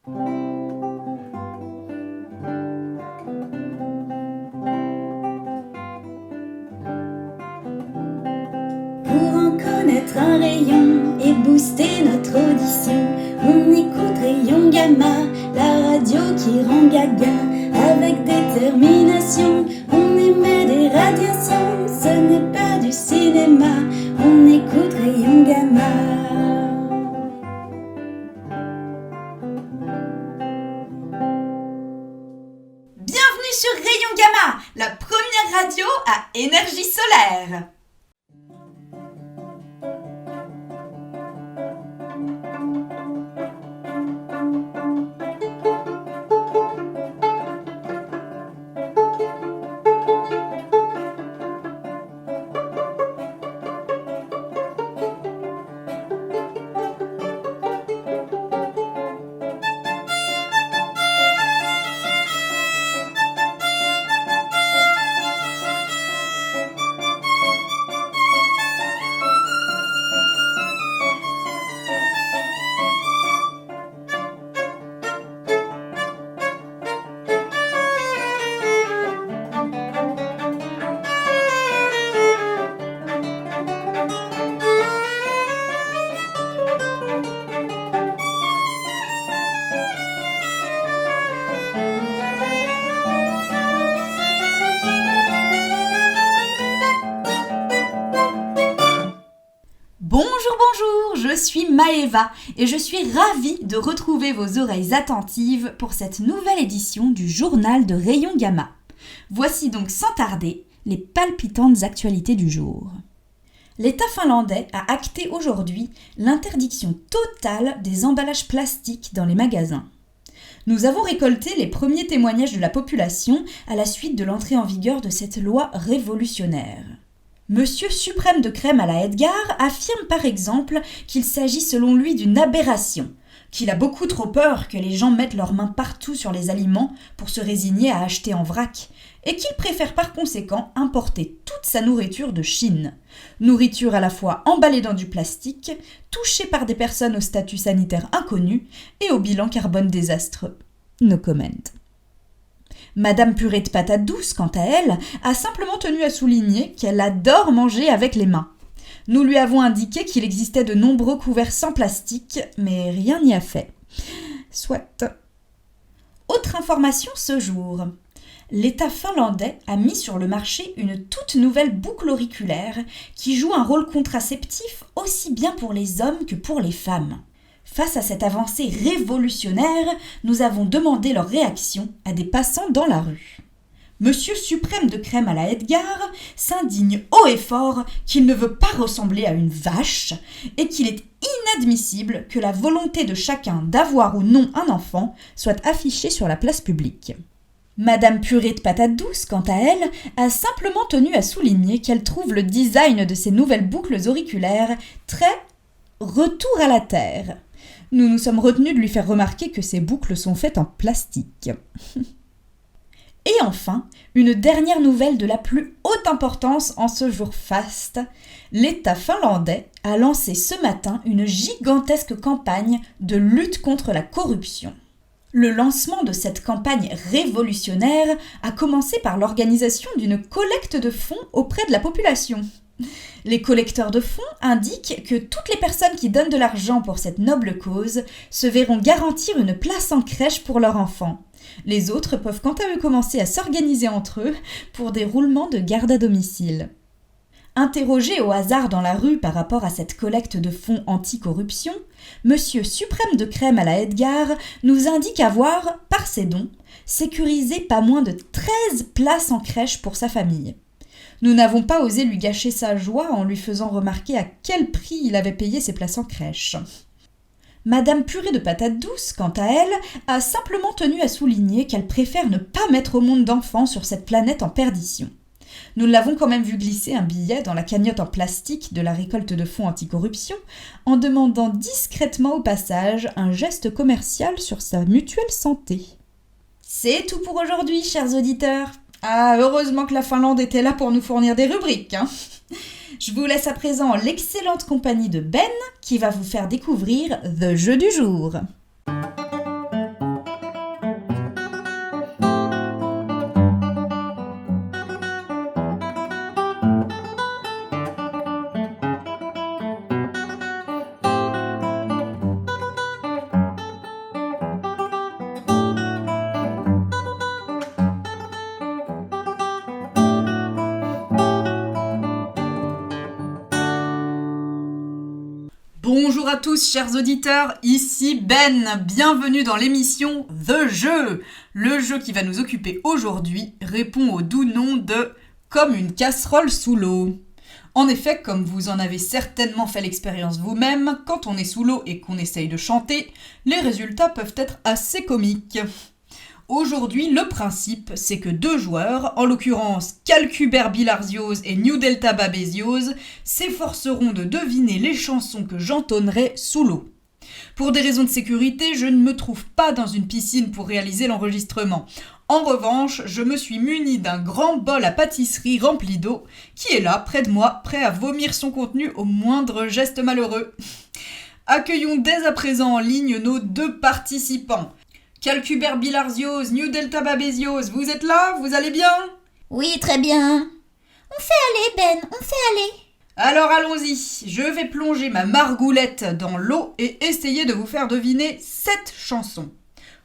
Pour en connaître un rayon et booster notre audition, on écoute Rayon Gamma, la radio qui rend gaga. Avec détermination, on émet des radiations, ce n'est pas du cinéma, on écoute Rayon Gamma. Bienvenue sur Rayon Gamma, la première radio à énergie solaire. Bonjour, je suis Maëva et je suis ravie de retrouver vos oreilles attentives pour cette nouvelle édition du journal de Rayon Gamma. Voici donc sans tarder les palpitantes actualités du jour. L'État finlandais a acté aujourd'hui l'interdiction totale des emballages plastiques dans les magasins. Nous avons récolté les premiers témoignages de la population à la suite de l'entrée en vigueur de cette loi révolutionnaire. Monsieur Suprême de Crème à la Edgar affirme par exemple qu'il s'agit selon lui d'une aberration, qu'il a beaucoup trop peur que les gens mettent leurs mains partout sur les aliments pour se résigner à acheter en vrac, et qu'il préfère par conséquent importer toute sa nourriture de Chine. Nourriture à la fois emballée dans du plastique, touchée par des personnes au statut sanitaire inconnu et au bilan carbone désastreux. No comment. Madame Purée de Patates Douces, quant à elle, a simplement tenu à souligner qu'elle adore manger avec les mains. Nous lui avons indiqué qu'il existait de nombreux couverts sans plastique, mais rien n'y a fait. Soit. Autre information ce jour. L'État finlandais a mis sur le marché une toute nouvelle boucle auriculaire qui joue un rôle contraceptif aussi bien pour les hommes que pour les femmes. Face à cette avancée révolutionnaire, nous avons demandé leur réaction à des passants dans la rue. Monsieur Suprême de Crème à la Edgar s'indigne haut et fort qu'il ne veut pas ressembler à une vache et qu'il est inadmissible que la volonté de chacun d'avoir ou non un enfant soit affichée sur la place publique. Madame Purée de Patates Douces, quant à elle, a simplement tenu à souligner qu'elle trouve le design de ces nouvelles boucles auriculaires très retour à la terre. Nous nous sommes retenus de lui faire remarquer que ces boucles sont faites en plastique. Et enfin, une dernière nouvelle de la plus haute importance en ce jour faste. L'État finlandais a lancé ce matin une gigantesque campagne de lutte contre la corruption. Le lancement de cette campagne révolutionnaire a commencé par l'organisation d'une collecte de fonds auprès de la population. Les collecteurs de fonds indiquent que toutes les personnes qui donnent de l'argent pour cette noble cause se verront garantir une place en crèche pour leur enfant. Les autres peuvent quant à eux commencer à s'organiser entre eux pour des roulements de garde à domicile. Interrogé au hasard dans la rue par rapport à cette collecte de fonds anti-corruption, Monsieur Suprême de Crème à la Edgar nous indique avoir, par ses dons, sécurisé pas moins de 13 places en crèche pour sa famille. Nous n'avons pas osé lui gâcher sa joie en lui faisant remarquer à quel prix il avait payé ses places en crèche. Madame Purée de Patates Douces, quant à elle, a simplement tenu à souligner qu'elle préfère ne pas mettre au monde d'enfants sur cette planète en perdition. Nous l'avons quand même vu glisser un billet dans la cagnotte en plastique de la récolte de fonds anticorruption en demandant discrètement au passage un geste commercial sur sa mutuelle santé. C'est tout pour aujourd'hui, chers auditeurs. Ah, heureusement que la Finlande était là pour nous fournir des rubriques, hein. Je vous laisse à présent l'excellente compagnie de Ben qui va vous faire découvrir The Jeu du jour. Bonjour à tous chers auditeurs, ici Ben, bienvenue dans l'émission The Jeu. Le jeu qui va nous occuper aujourd'hui répond au doux nom de « Comme une casserole sous l'eau ». En effet, comme vous en avez certainement fait l'expérience vous-même, quand on est sous l'eau et qu'on essaye de chanter, les résultats peuvent être assez comiques. Aujourd'hui, le principe, c'est que deux joueurs, en l'occurrence Calcuber Bilarzios et New Delta Babezios, s'efforceront de deviner les chansons que j'entonnerai sous l'eau. Pour des raisons de sécurité, je ne me trouve pas dans une piscine pour réaliser l'enregistrement. En revanche, je me suis muni d'un grand bol à pâtisserie rempli d'eau, qui est là, près de moi, prêt à vomir son contenu au moindre geste malheureux. Accueillons dès à présent en ligne nos deux participants. Calcuber Bilarzios, New Delta Babezios, vous êtes là? Vous allez bien? Oui, très bien. On fait aller, Ben, on fait aller. Alors allons-y, je vais plonger ma margoulette dans l'eau et essayer de vous faire deviner 7 chansons.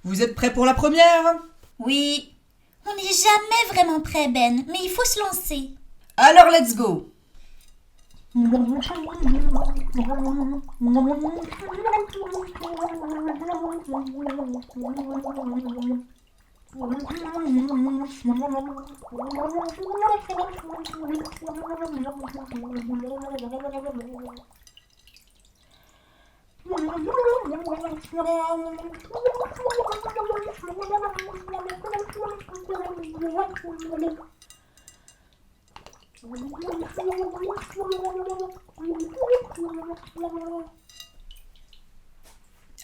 Vous êtes prêts pour la première? Oui. On n'est jamais vraiment prêt, Ben, mais il faut se lancer. Alors let's go!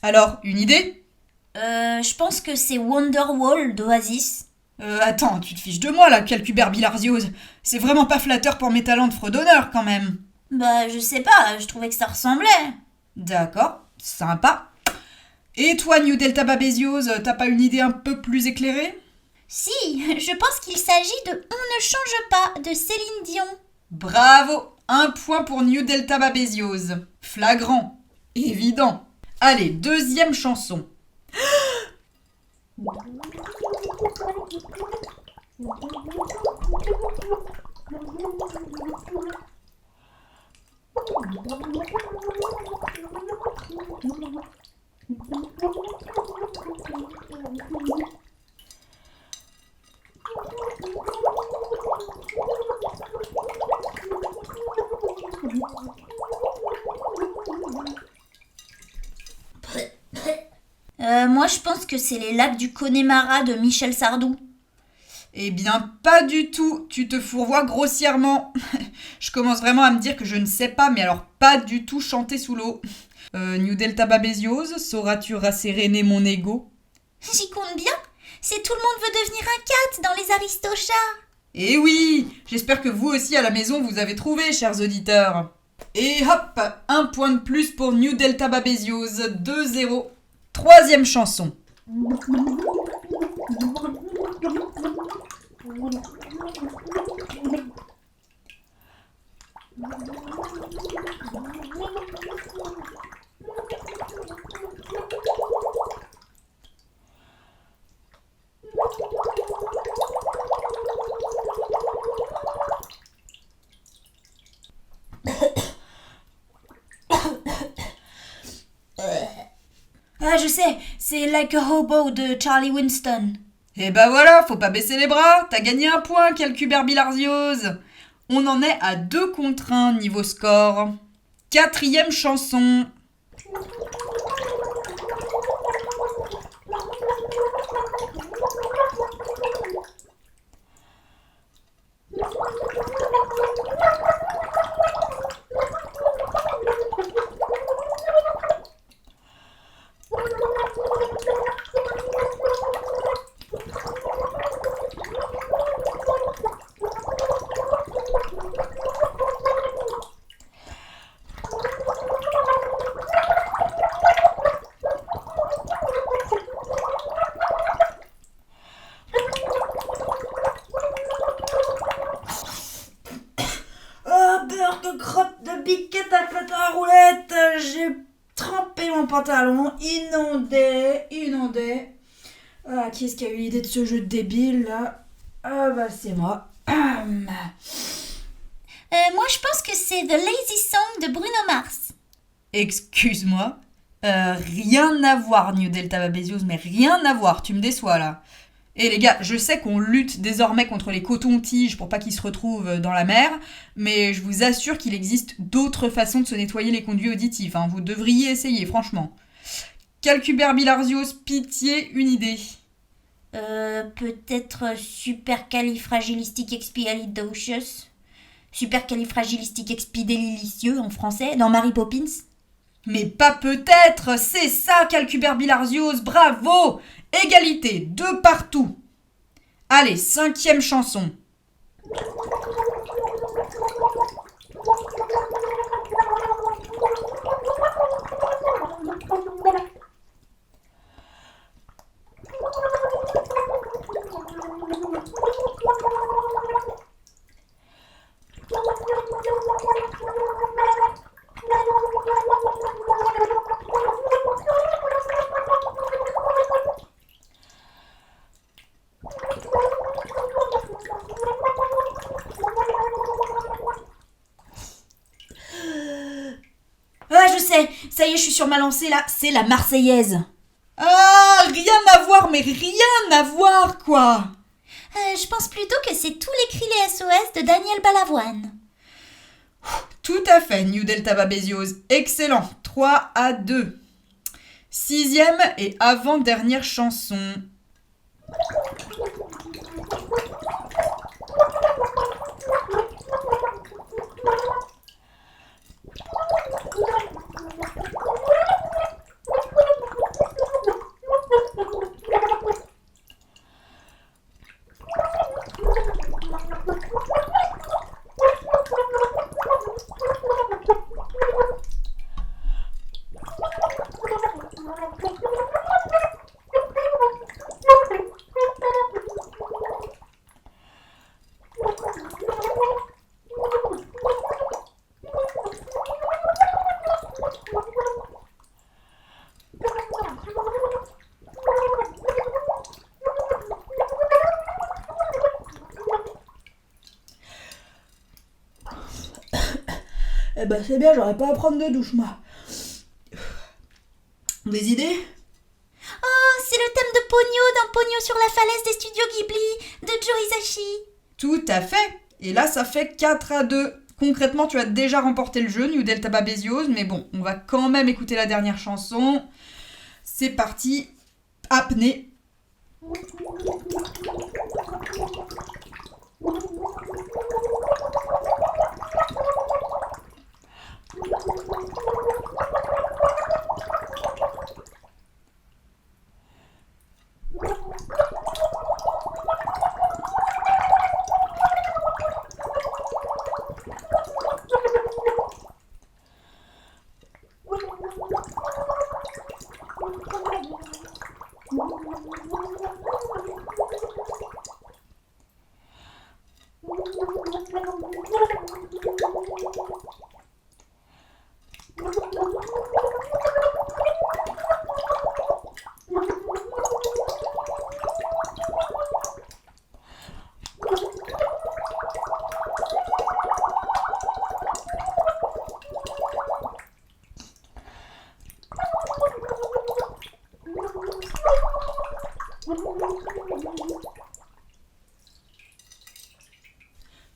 Alors, une idée? Je pense que c'est Wonderwall d'Oasis. Attends, tu te fiches de moi là, Calcuber Bilarzios. C'est vraiment pas flatteur pour mes talents de fredonneur quand même. Bah, je sais pas, je trouvais que ça ressemblait. D'accord, sympa. Et toi, New Delta Babezios, t'as pas une idée un peu plus éclairée? Si, je pense qu'il s'agit de On ne change pas de Céline Dion. Bravo! 1 point pour New Delta Babezios. Flagrant. Évident. Allez, deuxième chanson. Moi, je pense que c'est les lacs du Connemara de Michel Sardou. Eh bien, pas du tout. Tu te fourvoies grossièrement. Je commence vraiment à me dire que je ne sais pas, mais alors pas du tout chanter sous l'eau. New Delta Babezios, sauras-tu rasséréner mon ego? J'y compte bien. C'est Tout le monde veut devenir un cat dans les Aristochats. Eh oui! J'espère que vous aussi à la maison vous avez trouvé, chers auditeurs. Et hop! 1 point de plus pour New Delta Babezios. 2-0. Troisième chanson. Ah, je sais, c'est Like a Hobo de Charlie Winston. Et bah voilà, faut pas baisser les bras, t'as gagné 1 point, Calcuber Bilarzios. On en est à 2 contre 1 niveau score. Quatrième chanson. Crotte de biquette à pâte à roulette, j'ai trempé mon pantalon, inondé. Ah, qui est-ce qui a eu l'idée de ce jeu débile là? Ah bah c'est moi. Moi, je pense que c'est The Lazy Song de Bruno Mars. Excuse-moi. Rien à voir, New Delta Babezios, mais rien à voir, tu me déçois là. Et les gars, je sais qu'on lutte désormais contre les cotons-tiges pour pas qu'ils se retrouvent dans la mer, mais je vous assure qu'il existe d'autres façons de se nettoyer les conduits auditifs, hein. Vous devriez essayer, franchement. Calcuberbilarzios, pitié, une idée. Peut-être supercalifragilisticexpialidocious. Supercalifragilisticexpialidocieux en français, dans Mary Poppins. Mais pas peut-être, c'est ça, Calcuberbilarzios, bravo! Égalité, 2 partout. Allez, 5e chanson. Ah, je sais, ça y est, je suis sur ma lancée là, c'est la Marseillaise. Ah, rien à voir, mais rien à voir, quoi. Je pense plutôt que c'est tous les cris les SOS de Daniel Balavoine. Tout à fait, New Delta Babezios. Excellent, 3-2. 6e et avant-dernière chanson. Eh ben c'est bien, j'aurais pas à prendre de douche, moi. Des idées? Oh, c'est le thème de Pogno dans Pogno sur la falaise des studios Ghibli de Joe Hisaishi. Tout à fait. Et là, ça fait 4-2. Concrètement, tu as déjà remporté le jeu, New Delta Babezios, mais bon, on va quand même écouter la dernière chanson. C'est parti. Apnée.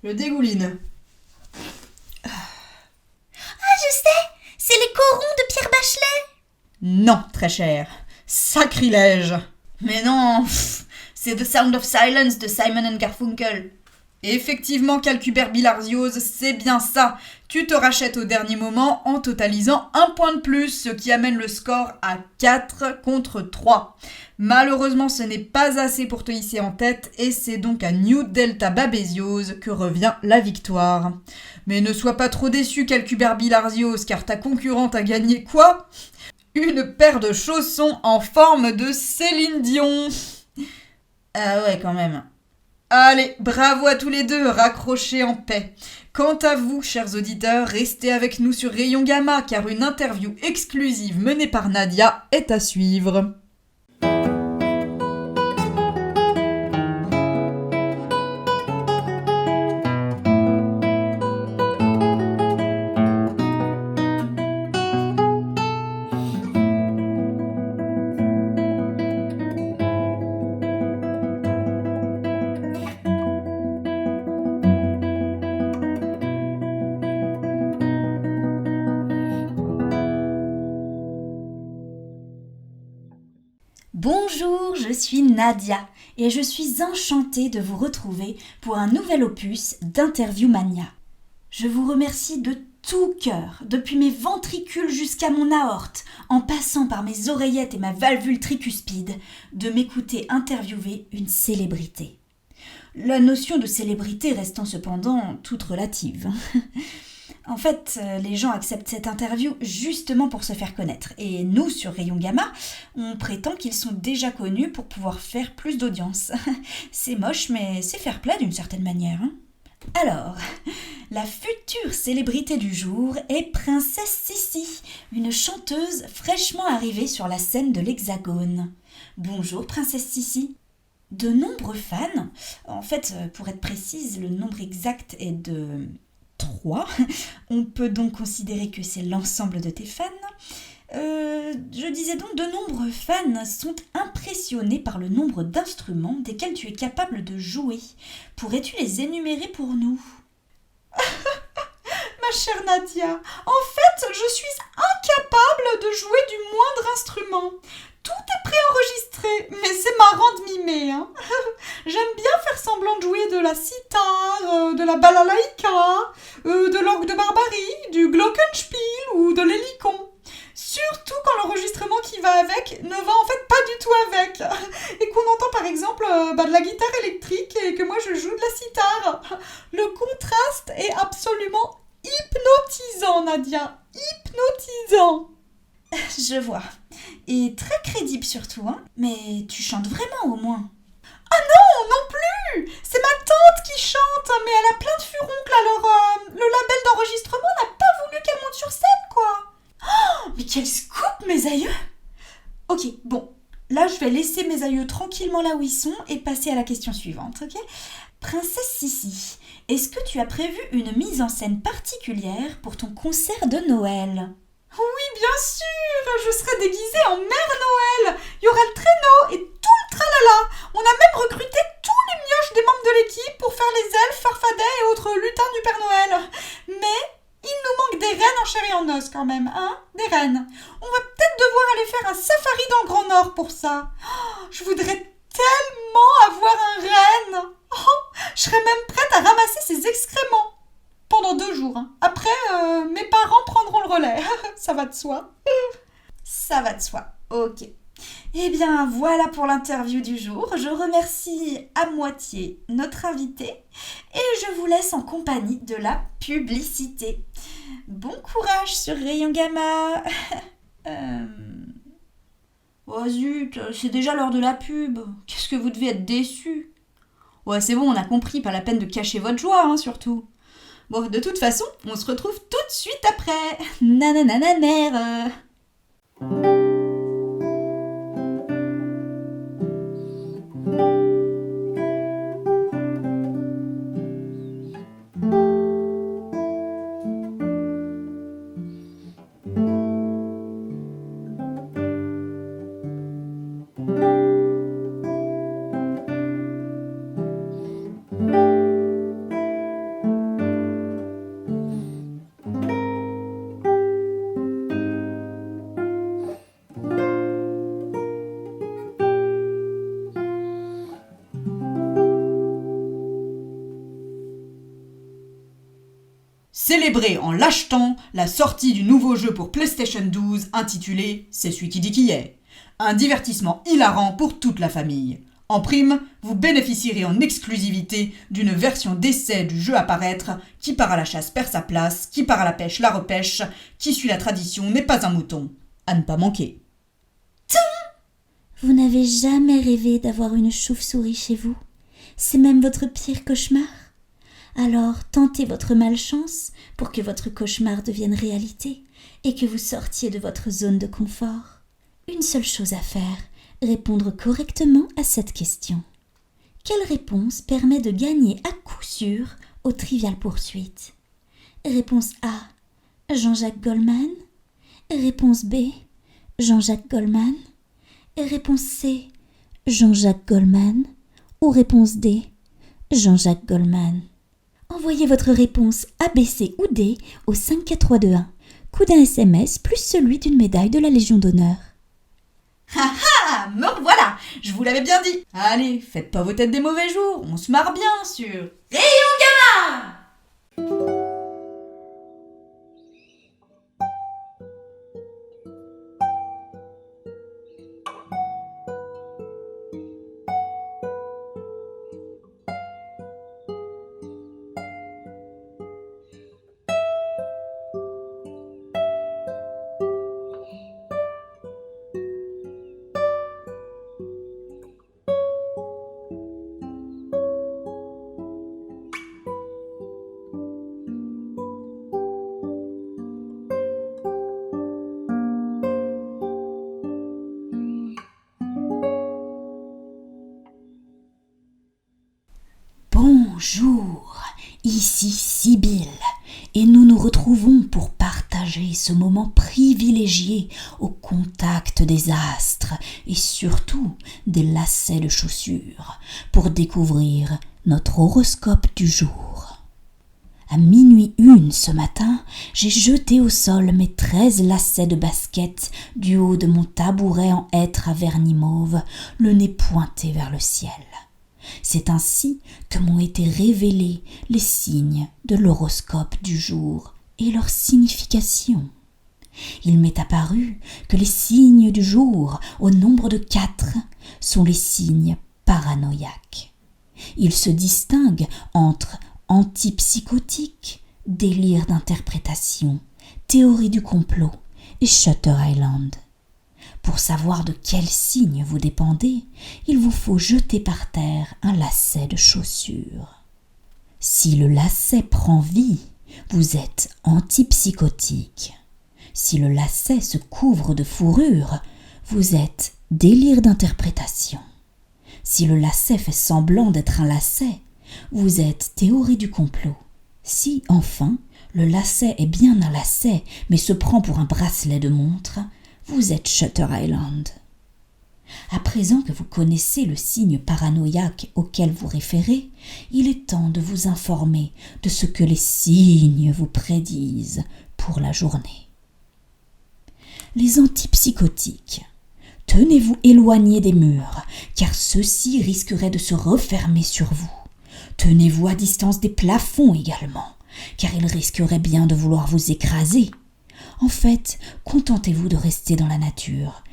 Je dégouline. Ah, je sais, c'est les corons de Pierre Bachelet. Non, très cher. Sacrilège. Mais non, c'est The Sound of Silence de Simon and Garfunkel. Effectivement, Calcuberbilarzios, c'est bien ça. Tu te rachètes au dernier moment en totalisant 1 point de plus, ce qui amène le score à 4 contre 3. Malheureusement, ce n'est pas assez pour te hisser en tête et c'est donc à New Delta Babezios que revient la victoire. Mais ne sois pas trop déçu, Calcuberbilarzios, car ta concurrente a gagné quoi ? Une paire de chaussons en forme de Céline Dion. Ah ouais, quand même. Allez, bravo à tous les deux, raccrochez en paix. Quant à vous, chers auditeurs, restez avec nous sur Rayon Gamma, car une interview exclusive menée par Nadia est à suivre. Bonjour, je suis Nadia et je suis enchantée de vous retrouver pour un nouvel opus d'Interview Mania. Je vous remercie de tout cœur, depuis mes ventricules jusqu'à mon aorte, en passant par mes oreillettes et ma valvule tricuspide, de m'écouter interviewer une célébrité. La notion de célébrité restant cependant toute relative. En fait, les gens acceptent cette interview justement pour se faire connaître. Et nous, sur Rayon Gamma, on prétend qu'ils sont déjà connus pour pouvoir faire plus d'audience. C'est moche, mais c'est fair play d'une certaine manière. Alors, la future célébrité du jour est Princesse Sissi, une chanteuse fraîchement arrivée sur la scène de l'Hexagone. Bonjour Princesse Sissi. De nombreux fans, en fait, pour être précise, le nombre exact est de 3. On peut donc considérer que c'est l'ensemble de tes fans. Je disais donc, de nombreux fans sont impressionnés par le nombre d'instruments desquels tu es capable de jouer. Pourrais-tu les énumérer pour nous ? Ma chère Nadia, en fait, je suis incapable de jouer du moindre instrument. Tout est préenregistré, mais c'est marrant de mimer. J'aime bien faire semblant de jouer de la sitar, de la balalaïka, de l'orgue de Barbarie, du glockenspiel ou de l'hélicon. Surtout quand l'enregistrement qui va avec ne va en fait pas du tout avec. Et qu'on entend par exemple de la guitare électrique et que moi je joue de la sitar. Le contraste est absolument hypnotisant, Nadia. Hypnotisant. Je vois. Et très crédible surtout, hein. Mais tu chantes vraiment au moins. Ah non plus. C'est ma tante qui chante, mais elle a plein de furoncles, alors le label d'enregistrement n'a pas voulu qu'elle monte sur scène, quoi. Oh, mais quel scoop, mes aïeux! Ok, bon, là je vais laisser mes aïeux tranquillement là où ils sont et passer à la question suivante, ok? Princesse Sissi, est-ce que tu as prévu une mise en scène particulière pour ton concert de Noël? Oui, bien sûr, je serai déguisée en Mère Noël. Il y aura le traîneau et tout le tralala. On a même recruté tous les mioches des membres de l'équipe pour faire les elfes, farfadets et autres lutins du Père Noël. Mais il nous manque des reines en chair et en os quand même, hein? Des reines. On va peut-être devoir aller faire un safari dans le Grand Nord pour ça. Oh, je voudrais tellement avoir un renne. Oh, je serais même prête à ramasser ses excréments. Pendant 2 jours. Après, mes parents prendront le relais. Ça va de soi. Ça va de soi. Ok. Eh bien, voilà pour l'interview du jour. Je remercie à moitié notre invité et je vous laisse en compagnie de la publicité. Bon courage sur Rayon Gamma. Oh zut, c'est déjà l'heure de la pub. Qu'est-ce que vous devez être déçus. Ouais, c'est bon, on a compris, pas la peine de cacher votre joie, hein, surtout. Bon, de toute façon, on se retrouve tout de suite après. Nananananer. Célébrer en lâchetant la sortie du nouveau jeu pour PlayStation 12 intitulé « C'est celui qui dit qui est ». Un divertissement hilarant pour toute la famille. En prime, vous bénéficierez en exclusivité d'une version d'essai du jeu à paraître. Qui part à la chasse perd sa place, qui part à la pêche la repêche, qui suit la tradition n'est pas un mouton. À ne pas manquer. Vous n'avez jamais rêvé d'avoir une chauve-souris chez vous? C'est même votre pire cauchemar? Alors tentez votre malchance pour que votre cauchemar devienne réalité et que vous sortiez de votre zone de confort. Une seule chose à faire, répondre correctement à cette question. Quelle réponse permet de gagner à coup sûr au Trivial Poursuite? Réponse A, Jean-Jacques Goldman. Réponse B, Jean-Jacques Goldman. Réponse C, Jean-Jacques Goldman. Ou réponse D, Jean-Jacques Goldman. Envoyez votre réponse A, B, C ou D au 54321. Coût d'un SMS plus celui d'une médaille de la Légion d'honneur. Ah ah, me revoilà. Je vous l'avais bien dit. Allez, faites pas vos têtes des mauvais jours, on se marre bien sur Rayon Gamma! Bonjour, ici Sibylle et nous nous retrouvons pour partager ce moment privilégié au contact des astres et surtout des lacets de chaussures pour découvrir notre horoscope du jour. À 00h01 ce matin, j'ai jeté au sol mes 13 lacets de basket du haut de mon tabouret en hêtre à vernis mauve, le nez pointé vers le ciel. C'est ainsi que m'ont été révélés les signes de l'horoscope du jour et leur signification. Il m'est apparu que les signes du jour, au nombre de 4, sont les signes paranoïaques. Ils se distinguent entre antipsychotique, délire d'interprétation, théorie du complot et Shutter Island. Pour savoir de quel signe vous dépendez, il vous faut jeter par terre un lacet de chaussure. Si le lacet prend vie, vous êtes antipsychotique. Si le lacet se couvre de fourrure, vous êtes délire d'interprétation. Si le lacet fait semblant d'être un lacet, vous êtes théorie du complot. Si, enfin, le lacet est bien un lacet, mais se prend pour un bracelet de montre, vous êtes Shutter Island. À présent que vous connaissez le signe paranoïaque auquel vous référez, il est temps de vous informer de ce que les signes vous prédisent pour la journée. Les antipsychotiques, tenez-vous éloignés des murs, car ceux-ci risqueraient de se refermer sur vous. Tenez-vous à distance des plafonds également, car ils risqueraient bien de vouloir vous écraser. En fait, contentez-vous de rester dans la nature,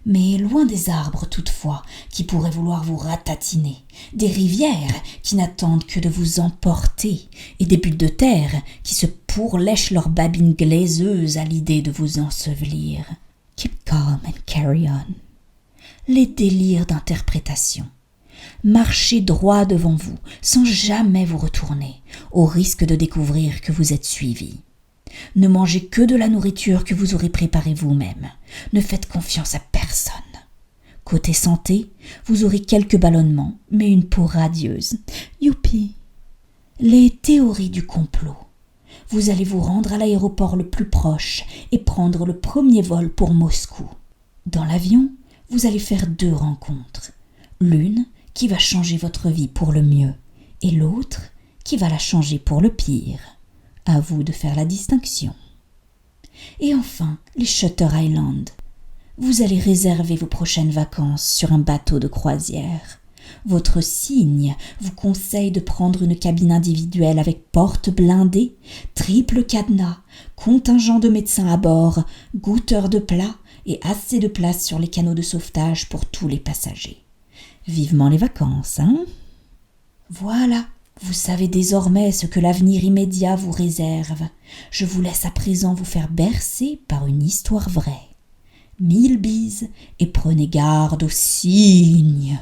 mais loin des arbres toutefois qui pourraient vouloir vous ratatiner, des rivières qui n'attendent que de vous emporter, et des bulles de terre qui se pourlèchent leurs babines glaiseuses à l'idée de vous ensevelir. Keep calm and carry on. Les délires d'interprétation. Marchez droit devant vous, sans jamais vous retourner, au risque de découvrir que vous êtes suivi. Ne mangez que de la nourriture que vous aurez préparée vous-même. Ne faites confiance à personne. Côté santé, vous aurez quelques ballonnements, mais une peau radieuse. Youpi! Les théories du complot. Vous allez vous rendre à l'aéroport le plus proche et prendre le premier vol pour Moscou. Dans l'avion, vous allez faire 2 rencontres. L'une qui va changer votre vie pour le mieux et l'autre qui va la changer pour le pire. À vous de faire la distinction. Et enfin, les Shutter Island. Vous allez réserver vos prochaines vacances sur un bateau de croisière. Votre signe vous conseille de prendre une cabine individuelle avec porte blindée, triple cadenas, contingent de médecins à bord, goûteurs de plats et assez de place sur les canaux de sauvetage pour tous les passagers. Vivement les vacances, hein? Voilà. Vous savez désormais ce que l'avenir immédiat vous réserve. Je vous laisse à présent vous faire bercer par une histoire vraie. 1000 bises et prenez garde aux signes.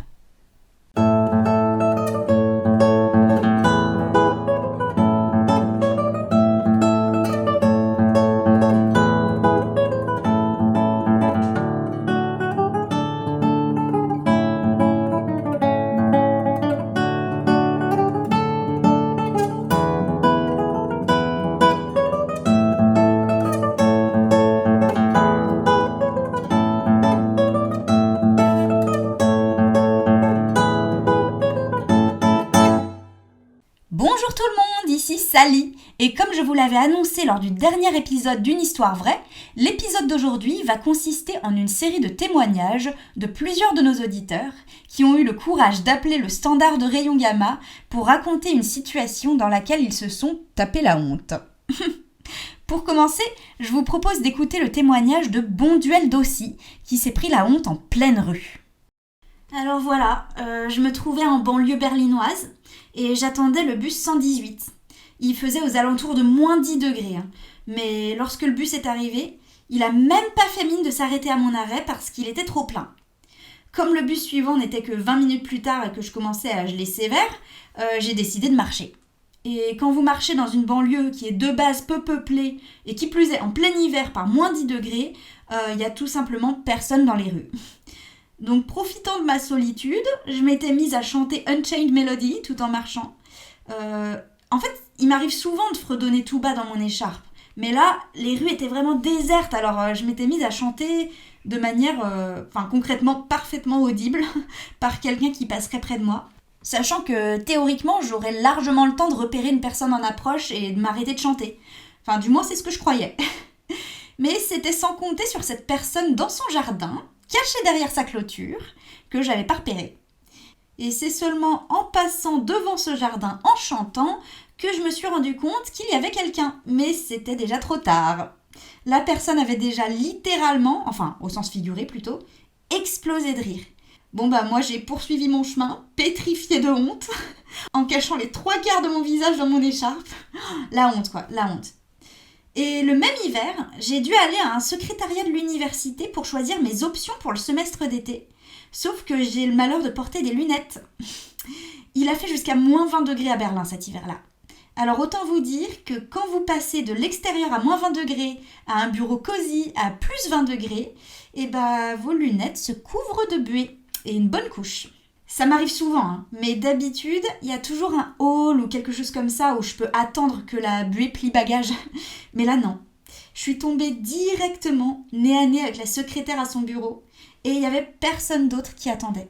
Sally et comme je vous l'avais annoncé lors du dernier épisode d'une histoire vraie, l'épisode d'aujourd'hui va consister en une série de témoignages de plusieurs de nos auditeurs qui ont eu le courage d'appeler le standard de Rayon Gamma pour raconter une situation dans laquelle ils se sont tapé la honte. Pour commencer, je vous propose d'écouter le témoignage de Bonduel d'Aussy qui s'est pris la honte en pleine rue. Alors voilà, je me trouvais en banlieue berlinoise et j'attendais le bus 118. Il faisait aux alentours de moins 10 degrés. Mais lorsque le bus est arrivé, il a même pas fait mine de s'arrêter à mon arrêt parce qu'il était trop plein. Comme le bus suivant n'était que 20 minutes plus tard et que je commençais à geler sévère, j'ai décidé de marcher. Et quand vous marchez dans une banlieue qui est de base peu peuplée et qui plus est en plein hiver par moins 10 degrés, il n'y a tout simplement personne dans les rues. Donc profitant de ma solitude, je m'étais mise à chanter Unchained Melody tout en marchant. En fait, il m'arrive souvent de fredonner tout bas dans mon écharpe. Mais là, les rues étaient vraiment désertes, alors je m'étais mise à chanter de manière, concrètement parfaitement audible par quelqu'un qui passerait près de moi. Sachant que théoriquement, j'aurais largement le temps de repérer une personne en approche et de m'arrêter de chanter. Enfin, du moins, c'est ce que je croyais. Mais c'était sans compter sur cette personne dans son jardin, cachée derrière sa clôture, que j'avais pas repérée. Et c'est seulement en passant devant ce jardin en chantant que je me suis rendu compte qu'il y avait quelqu'un. Mais c'était déjà trop tard. La personne avait déjà littéralement, enfin au sens figuré plutôt, explosé de rire. Bon moi j'ai poursuivi mon chemin, pétrifiée de honte, en cachant les 3/4 de mon visage dans mon écharpe. La honte quoi, la honte. Et le même hiver, j'ai dû aller à un secrétariat de l'université pour choisir mes options pour le semestre d'été. Sauf que j'ai le malheur de porter des lunettes. Il a fait jusqu'à moins 20 degrés à Berlin cet hiver-là. Alors autant vous dire que quand vous passez de l'extérieur à moins 20 degrés à un bureau cosy à plus 20 degrés, vos lunettes se couvrent de buée et une bonne couche. Ça m'arrive souvent, mais d'habitude, il y a toujours un hall ou quelque chose comme ça où je peux attendre que la buée plie bagage. Mais là, non. Je suis tombée directement, nez à nez avec la secrétaire à son bureau et il n'y avait personne d'autre qui attendait.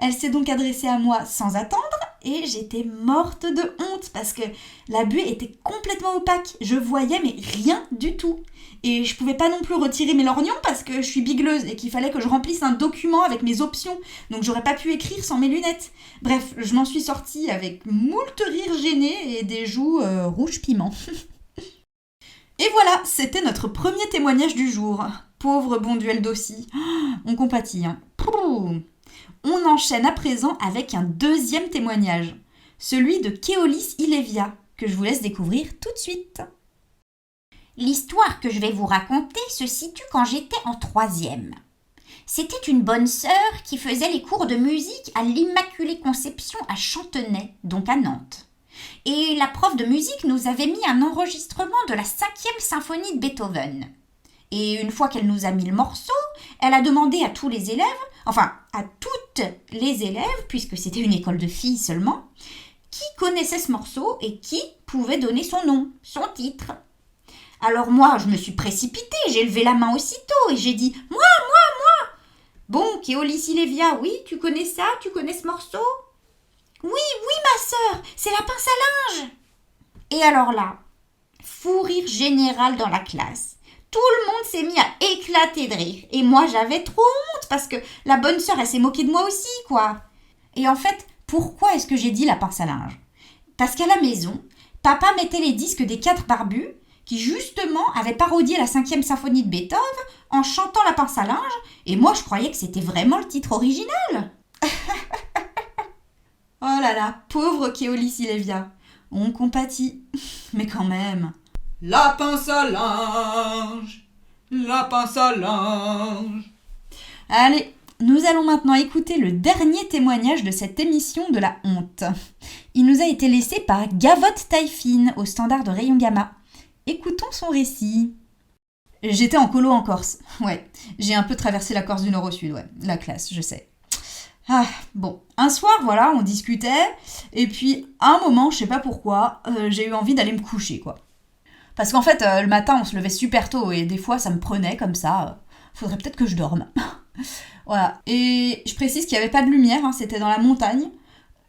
Elle s'est donc adressée à moi sans attendre et j'étais morte de honte parce que la buée était complètement opaque. Je voyais mais rien du tout. Et je pouvais pas non plus retirer mes lorgnons parce que je suis bigleuse et qu'il fallait que je remplisse un document avec mes options. Donc j'aurais pas pu écrire sans mes lunettes. Bref, je m'en suis sortie avec moult rires gênés et des joues rouge piment. Et voilà, c'était notre premier témoignage du jour. Pauvre Bonduel d'Aussy. On compatit, hein. On enchaîne à présent avec un deuxième témoignage. Celui de Keolis Ilevia, que je vous laisse découvrir tout de suite. L'histoire que je vais vous raconter se situe quand j'étais en 3e. C'était une bonne sœur qui faisait les cours de musique à l'Immaculée Conception à Chantenay, donc à Nantes. Et la prof de musique nous avait mis un enregistrement de la 5e symphonie de Beethoven. Et une fois qu'elle nous a mis le morceau, elle a demandé à tous les élèves, enfin à toutes les élèves, puisque c'était une école de filles seulement, qui connaissait ce morceau et qui pouvait donner son nom, son titre. Alors moi, je me suis précipitée, j'ai levé la main aussitôt et j'ai dit « Moi !» Bon, Keolis Ilevia, oui, tu connais ça? Tu connais ce morceau? Oui, ma sœur, c'est la pince à linge. Et alors là, fou rire général dans la classe. Tout le monde s'est mis à éclater de rire. Et moi, j'avais trop honte parce que la bonne sœur, elle s'est moquée de moi aussi, quoi. Et en fait, pourquoi est-ce que j'ai dit la pince à linge? Parce qu'à la maison, papa mettait les disques des 4 barbus qui justement avaient parodié la 5e symphonie de Beethoven en chantant la pince à linge, et moi je croyais que c'était vraiment le titre original. Oh là là, pauvre Keolis Ilevia. On compatit, mais quand même. La pince à linge, la pince à linge. Allez, nous allons maintenant écouter le dernier témoignage de cette émission de la honte. Il nous a été laissé par Gavotte Taïfine au standard de Rayon Gamma. Écoutons son récit. J'étais en colo en Corse. Ouais, j'ai un peu traversé la Corse du nord au sud, ouais. La classe, je sais. Ah, bon. Un soir, voilà, on discutait. Et puis, à un moment, je sais pas pourquoi, j'ai eu envie d'aller me coucher, quoi. Parce qu'en fait, le matin, on se levait super tôt. Et des fois, ça me prenait comme ça. Faudrait peut-être que je dorme. Voilà. Et je précise qu'il n'y avait pas de lumière, hein, c'était dans la montagne.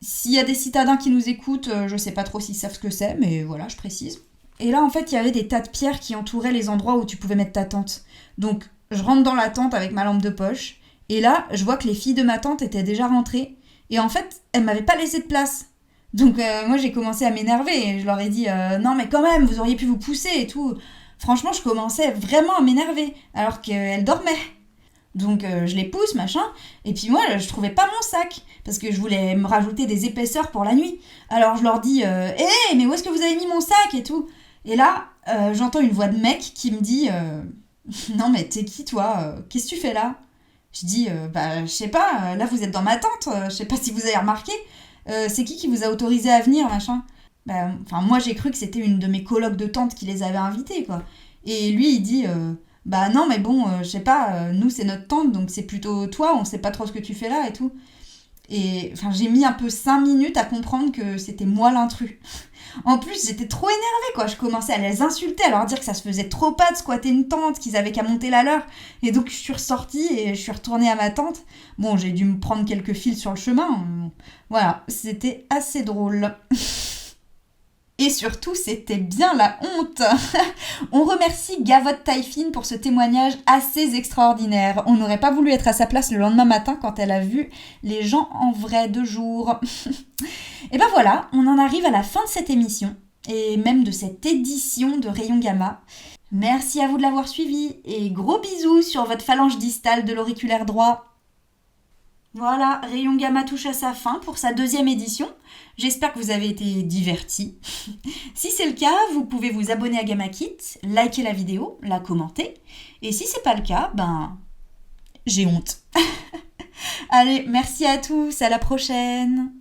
s'il y a des citadins qui nous écoutent, je sais pas trop s'ils savent ce que c'est, mais voilà, je précise. Et là, en fait, il y avait des tas de pierres qui entouraient les endroits où tu pouvais mettre ta tente. Donc, je rentre dans la tente avec ma lampe de poche, et là, je vois que les filles de ma tante étaient déjà rentrées, et en fait, elles m'avaient pas laissé de place. Donc, moi, j'ai commencé à m'énerver, et je leur ai dit « Non, mais quand même, vous auriez pu vous pousser et tout ». Franchement, je commençais vraiment à m'énerver, alors qu'elles dormaient. Donc je les pousse, machin, et puis moi je trouvais pas mon sac, parce que je voulais me rajouter des épaisseurs pour la nuit. Alors je leur dis Hé, mais où est-ce que vous avez mis mon sac et tout. Et là, j'entends une voix de mec qui me dit Non mais t'es qui toi, qu'est-ce que tu fais là? Je dis je sais pas, là vous êtes dans ma tente, je sais pas si vous avez remarqué, c'est qui vous a autorisé à venir, machin. Moi j'ai cru que c'était une de mes colocs de tante qui les avait invités, quoi. Et lui il dit non mais bon, je sais pas, nous c'est notre tante, donc c'est plutôt toi, on sait pas trop ce que tu fais là et tout. Et j'ai mis un peu 5 minutes à comprendre que c'était moi l'intrus. En plus j'étais trop énervée, quoi, je commençais à les insulter, à leur dire que ça se faisait trop pas de squatter une tente, qu'ils avaient qu'à monter la leur. Et donc je suis ressortie et je suis retournée à ma tente. Bon, j'ai dû me prendre quelques fils sur le chemin, voilà, c'était assez drôle. Et surtout, c'était bien la honte. On remercie Gavotte Taïfine pour ce témoignage assez extraordinaire. On n'aurait pas voulu être à sa place le lendemain matin quand elle a vu les gens en vrai de jour. Et ben voilà, on en arrive à la fin de cette émission, et même de cette édition de Rayon Gamma. Merci à vous de l'avoir suivi, et gros bisous sur votre phalange distale de l'auriculaire droit. Voilà, Rayon Gamma touche à sa fin pour sa 2e édition. J'espère que vous avez été divertis. Si c'est le cas, vous pouvez vous abonner à Gamma Kit, liker la vidéo, la commenter. Et si c'est pas le cas, j'ai honte. Allez, merci à tous, à la prochaine.